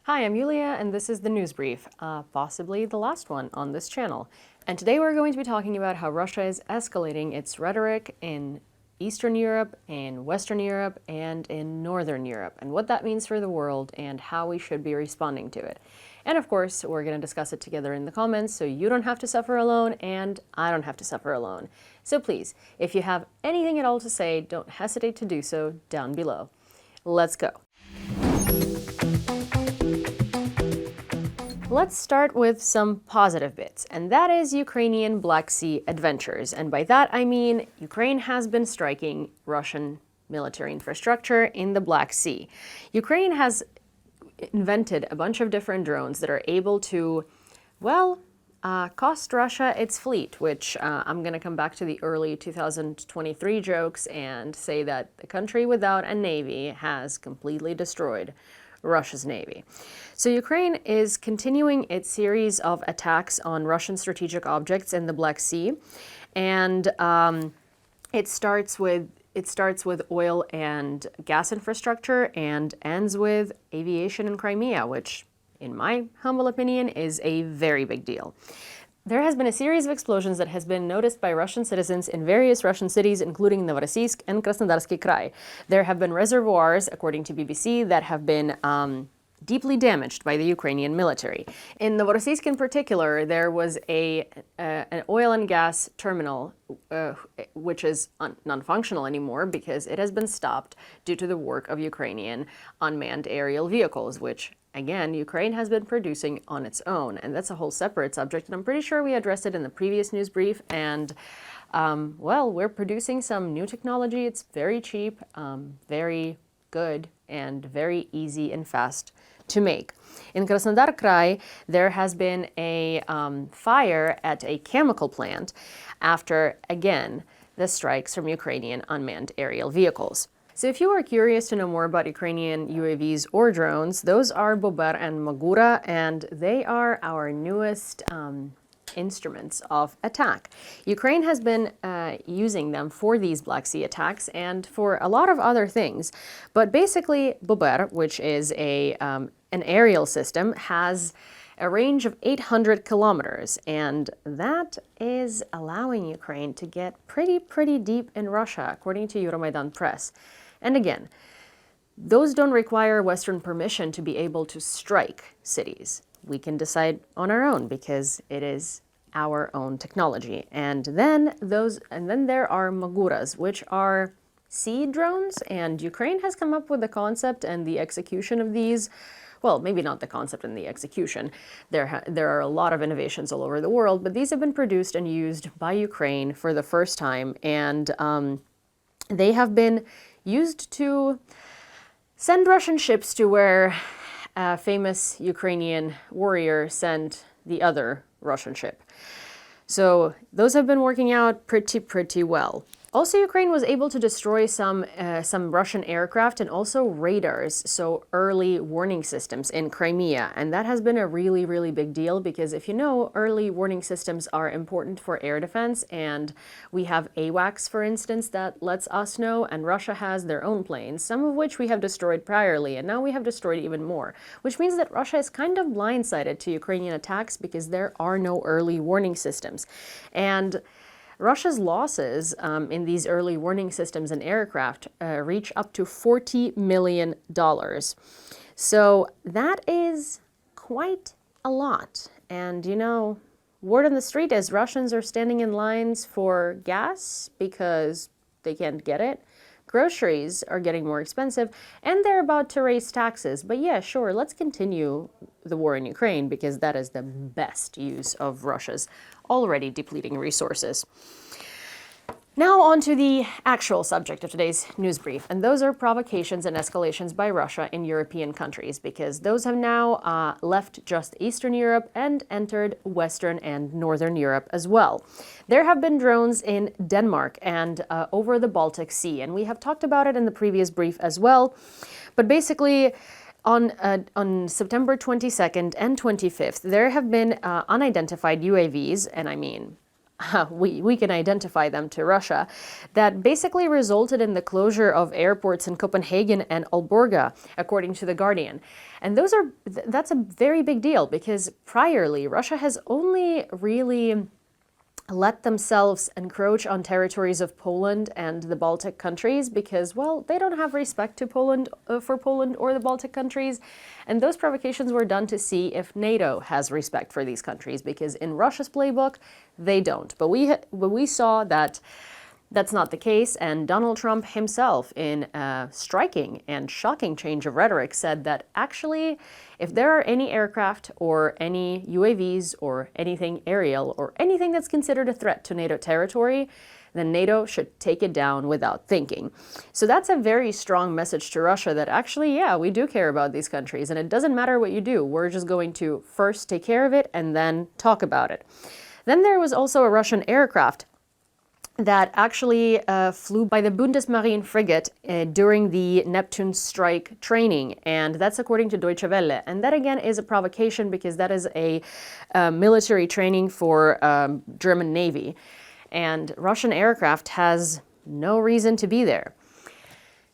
Hi, I'm Yulia, and this is the News Brief, possibly the last one on this channel. And today we're going to be talking about how Russia is escalating its rhetoric in Eastern Europe, in Western Europe, and in Northern Europe, and what that means for the world and how we should be responding to it. And of course, we're going to discuss it together in the comments, so you don't have to suffer alone, and I don't have to suffer alone. So please, if you have anything at all to say, don't hesitate to do so down below. Let's go. Let's start with some positive bits, and that is Ukrainian Black Sea adventures. And by that I mean Ukraine has been striking Russian military infrastructure in the Black Sea. Ukraine has invented a bunch of different drones that are able to, cost Russia its fleet, which I'm going to come back to the early 2023 jokes and say that the country without a navy has completely destroyed Russia's navy. So Ukraine is continuing its series of attacks on Russian strategic objects in the Black Sea, and it starts with oil and gas infrastructure and ends with aviation in Crimea, which, in my humble opinion, is a very big deal. There has been a series of explosions that has been noticed by Russian citizens in various Russian cities, including Novorossiysk and Krasnodarsky Krai. There have been reservoirs, according to BBC, that have been deeply damaged by the Ukrainian military. In Novorossiysk in particular, there was an oil and gas terminal, which is non-functional anymore because it has been stopped due to the work of Ukrainian unmanned aerial vehicles, which again, Ukraine has been producing on its own, and that's a whole separate subject, and I'm pretty sure we addressed it in the previous news brief, and we're producing some new technology. It's very cheap, very good, and very easy and fast to make. In Krasnodar Krai, there has been a fire at a chemical plant after, again, the strikes from Ukrainian unmanned aerial vehicles. So if you are curious to know more about Ukrainian UAVs or drones, those are Bober and Magura, and they are our newest instruments of attack. Ukraine has been using them for these Black Sea attacks and for a lot of other things. But basically, Bober, which is an aerial system, has a range of 800 kilometers, and that is allowing Ukraine to get pretty deep in Russia, according to Euromaidan Press. And again, those don't require Western permission to be able to strike cities. We can decide on our own because it is our own technology. And then there are Maguras, which are sea drones, and Ukraine has come up with the concept and the execution of these. Well, maybe not the concept and the execution. There are a lot of innovations all over the world, but these have been produced and used by Ukraine for the first time, and they have been used to send Russian ships to where a famous Ukrainian warrior sent the other Russian ship. So those have been working out pretty well. Also, Ukraine was able to destroy some Russian aircraft and also radars, so early warning systems in Crimea. And that has been a really big deal because if you know, early warning systems are important for air defense, and we have AWACS, for instance, that lets us know, and Russia has their own planes, some of which we have destroyed priorly, and now we have destroyed even more, which means that Russia is kind of blindsided to Ukrainian attacks because there are no early warning systems. And Russia's losses in these early warning systems and aircraft reach up to $40 million. So that is quite a lot. And you know, word on the street is Russians are standing in lines for gas because they can't get it. Groceries are getting more expensive, and they're about to raise taxes. But yeah, sure, let's continue the war in Ukraine because that is the best use of Russia's already depleting resources. Now on to the actual subject of today's news brief, and those are provocations and escalations by Russia in European countries, because those have now left just Eastern Europe and entered Western and Northern Europe as well. There have been drones in Denmark and over the Baltic Sea, and we have talked about it in the previous brief as well. But basically, on September 22nd and 25th, there have been unidentified UAVs, and I mean we can identify them to Russia, that basically resulted in the closure of airports in Copenhagen and Aalborg, according to The Guardian. And that's a very big deal, because priorly, Russia has only really let themselves encroach on territories of Poland and the Baltic countries because, well, they don't have respect to Poland, for Poland or the Baltic countries. And those provocations were done to see if NATO has respect for these countries, because in Russia's playbook, they don't. But we saw that that's not the case, and Donald Trump himself, in a striking and shocking change of rhetoric, said that actually, if there are any aircraft or any UAVs or anything aerial or anything that's considered a threat to NATO territory, then NATO should take it down without thinking. So that's a very strong message to Russia that actually, yeah, we do care about these countries, and it doesn't matter what you do. We're just going to first take care of it and then talk about it. Then there was also a Russian aircraft that actually flew by the Bundesmarine frigate during the Neptune strike training. And that's according to Deutsche Welle. And that, again, is a provocation because that is a military training for German Navy. And Russian aircraft has no reason to be there.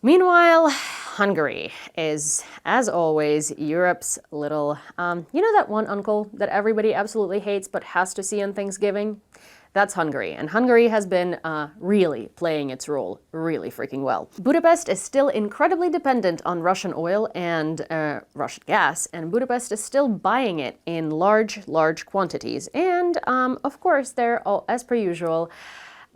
Meanwhile, Hungary is, as always, Europe's little, you know that one uncle that everybody absolutely hates but has to see on Thanksgiving? That's Hungary, and Hungary has been really playing its role really freaking well. Budapest is still incredibly dependent on Russian oil and Russian gas, and Budapest is still buying it in large quantities. And of course, they're, as per usual,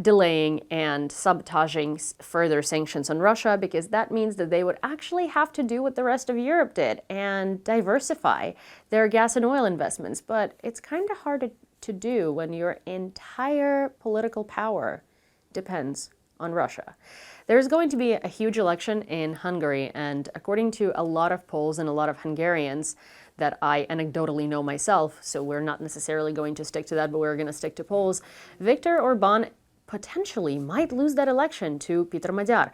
delaying and sabotaging further sanctions on Russia, because that means that they would actually have to do what the rest of Europe did and diversify their gas and oil investments. But it's kind of hard to do when your entire political power depends on Russia. There's going to be a huge election in Hungary, and according to a lot of polls and a lot of Hungarians that I anecdotally know myself, so we're not necessarily going to stick to that, but we're going to stick to polls, Viktor Orbán potentially might lose that election to Péter Magyar.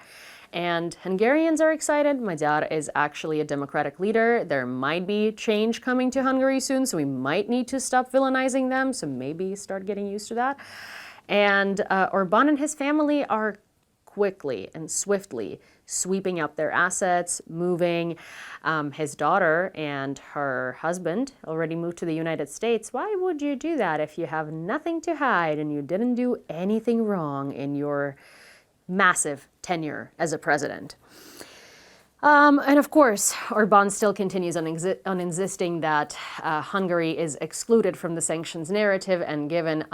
And Hungarians are excited. Magyar is actually a democratic leader. There might be change coming to Hungary soon, so we might need to stop villainizing them, so maybe start getting used to that. And Orbán and his family are quickly and swiftly sweeping up their assets, moving. His daughter and her husband already moved to the United States. Why would you do that if you have nothing to hide and you didn't do anything wrong in your massive tenure as a president? And of course, Orbán still continues on insisting that Hungary is excluded from the sanctions narrative and given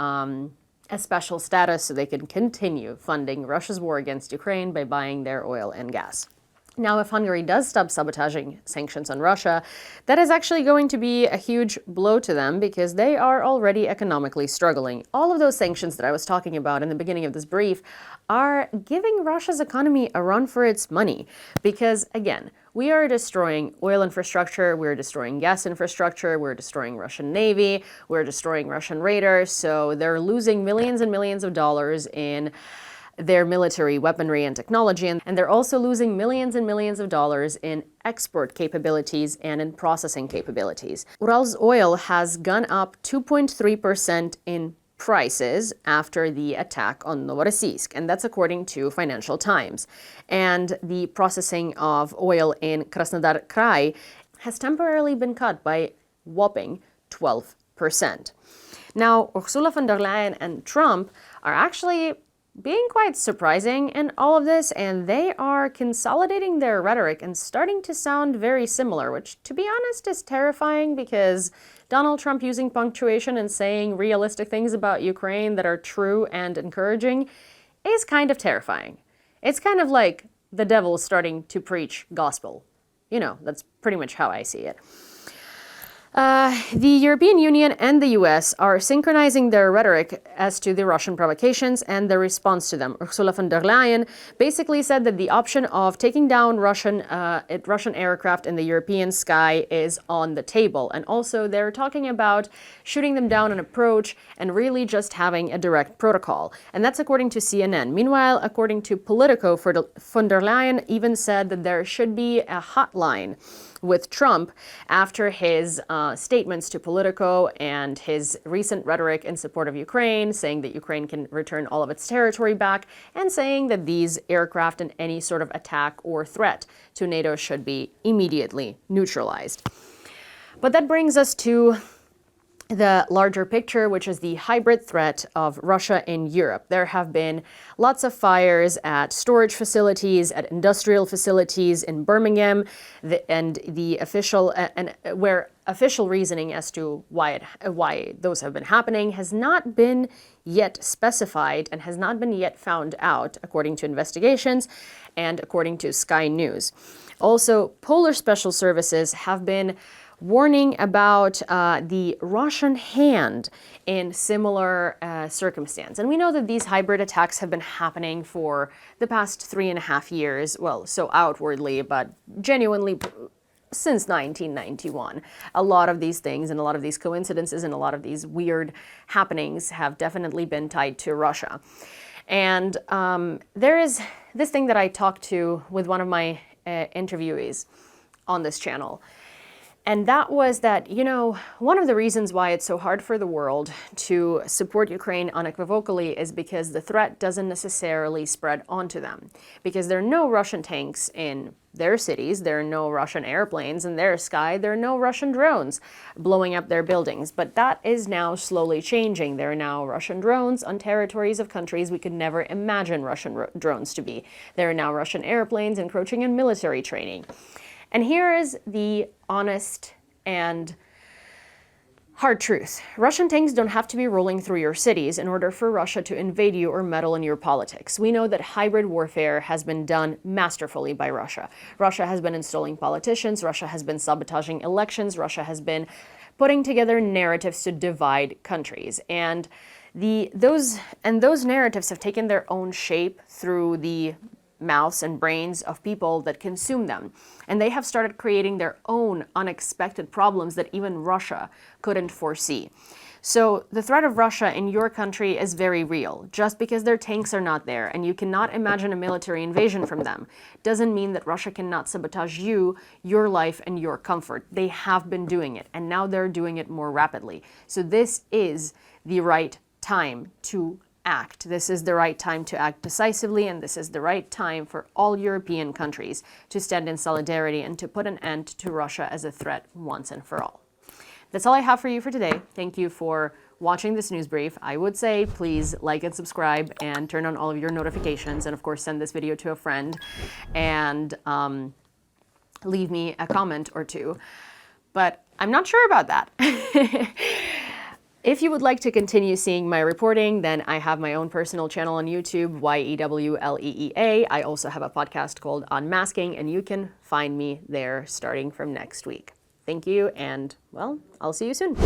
a special status so they can continue funding Russia's war against Ukraine by buying their oil and gas. Now, if Hungary does stop sabotaging sanctions on Russia, that is actually going to be a huge blow to them because they are already economically struggling. All of those sanctions that I was talking about in the beginning of this brief are giving Russia's economy a run for its money because, again, we are destroying oil infrastructure, we're destroying gas infrastructure, we're destroying Russian Navy, we're destroying Russian radar, so they're losing millions and millions of dollars in their military weaponry and technology, and they're also losing millions and millions of dollars in export capabilities and in processing capabilities. Ural's oil has gone up 2.3% in prices after the attack on Novorossiysk, and that's according to Financial Times. And the processing of oil in Krasnodar Krai has temporarily been cut by whopping 12%. Now, Ursula von der Leyen and Trump are actually being quite surprising in all of this, and they are consolidating their rhetoric and starting to sound very similar, which, to be honest, is terrifying because Donald Trump using punctuation and saying realistic things about Ukraine that are true and encouraging is kind of terrifying. It's kind of like the devil starting to preach gospel. You know, that's pretty much how I see it. The European Union and the US are synchronizing their rhetoric as to the Russian provocations and the response to them. Ursula von der Leyen basically said that the option of taking down Russian aircraft in the European sky is on the table. And also they're talking about shooting them down on approach and really just having a direct protocol. And that's according to CNN. Meanwhile, according to Politico, von der Leyen even said that there should be a hotline with Trump after his statements to Politico and his recent rhetoric in support of Ukraine, saying that Ukraine can return all of its territory back, and saying that these aircraft and any sort of attack or threat to NATO should be immediately neutralized. But that brings us to the larger picture, which is the hybrid threat of Russia in Europe. There have been lots of fires at storage facilities, at industrial facilities in Birmingham, where official reasoning as to why those have been happening has not been yet specified and has not been yet found out, according to investigations and according to Sky News. Also, Polish special services have been warning about the Russian hand in similar circumstance. And we know that these hybrid attacks have been happening for the past 3.5 years, well, so outwardly, but genuinely since 1991. A lot of these things and a lot of these coincidences and a lot of these weird happenings have definitely been tied to Russia. And there is this thing that I talked to with one of my interviewees on this channel. And that was that, one of the reasons why it's so hard for the world to support Ukraine unequivocally is because the threat doesn't necessarily spread onto them. Because there are no Russian tanks in their cities, there are no Russian airplanes in their sky, there are no Russian drones blowing up their buildings. But that is now slowly changing. There are now Russian drones on territories of countries we could never imagine Russian drones to be. There are now Russian airplanes encroaching in military training. And here is the honest and hard truth. Russian tanks don't have to be rolling through your cities in order for Russia to invade you or meddle in your politics. We know that hybrid warfare has been done masterfully by Russia. Russia has been installing politicians. Russia has been sabotaging elections. Russia has been putting together narratives to divide countries. And those narratives have taken their own shape through the mouths and brains of people that consume them. And they have started creating their own unexpected problems that even Russia couldn't foresee. So the threat of Russia in your country is very real. Just because their tanks are not there and you cannot imagine a military invasion from them doesn't mean that Russia cannot sabotage you, your life, and your comfort. They have been doing it, and now they're doing it more rapidly. So this is the right time to act. This is the right time to act decisively, and this is the right time for all European countries to stand in solidarity and to put an end to Russia as a threat once and for all. That's all I have for you for today. Thank you for watching this news brief. I would say please like and subscribe and turn on all of your notifications, and of course send this video to a friend and leave me a comment or two. But I'm not sure about that. If you would like to continue seeing my reporting, then I have my own personal channel on YouTube, YEWLEEA. I also have a podcast called Unmasking, and you can find me there starting from next week. Thank you, and, well, I'll see you soon.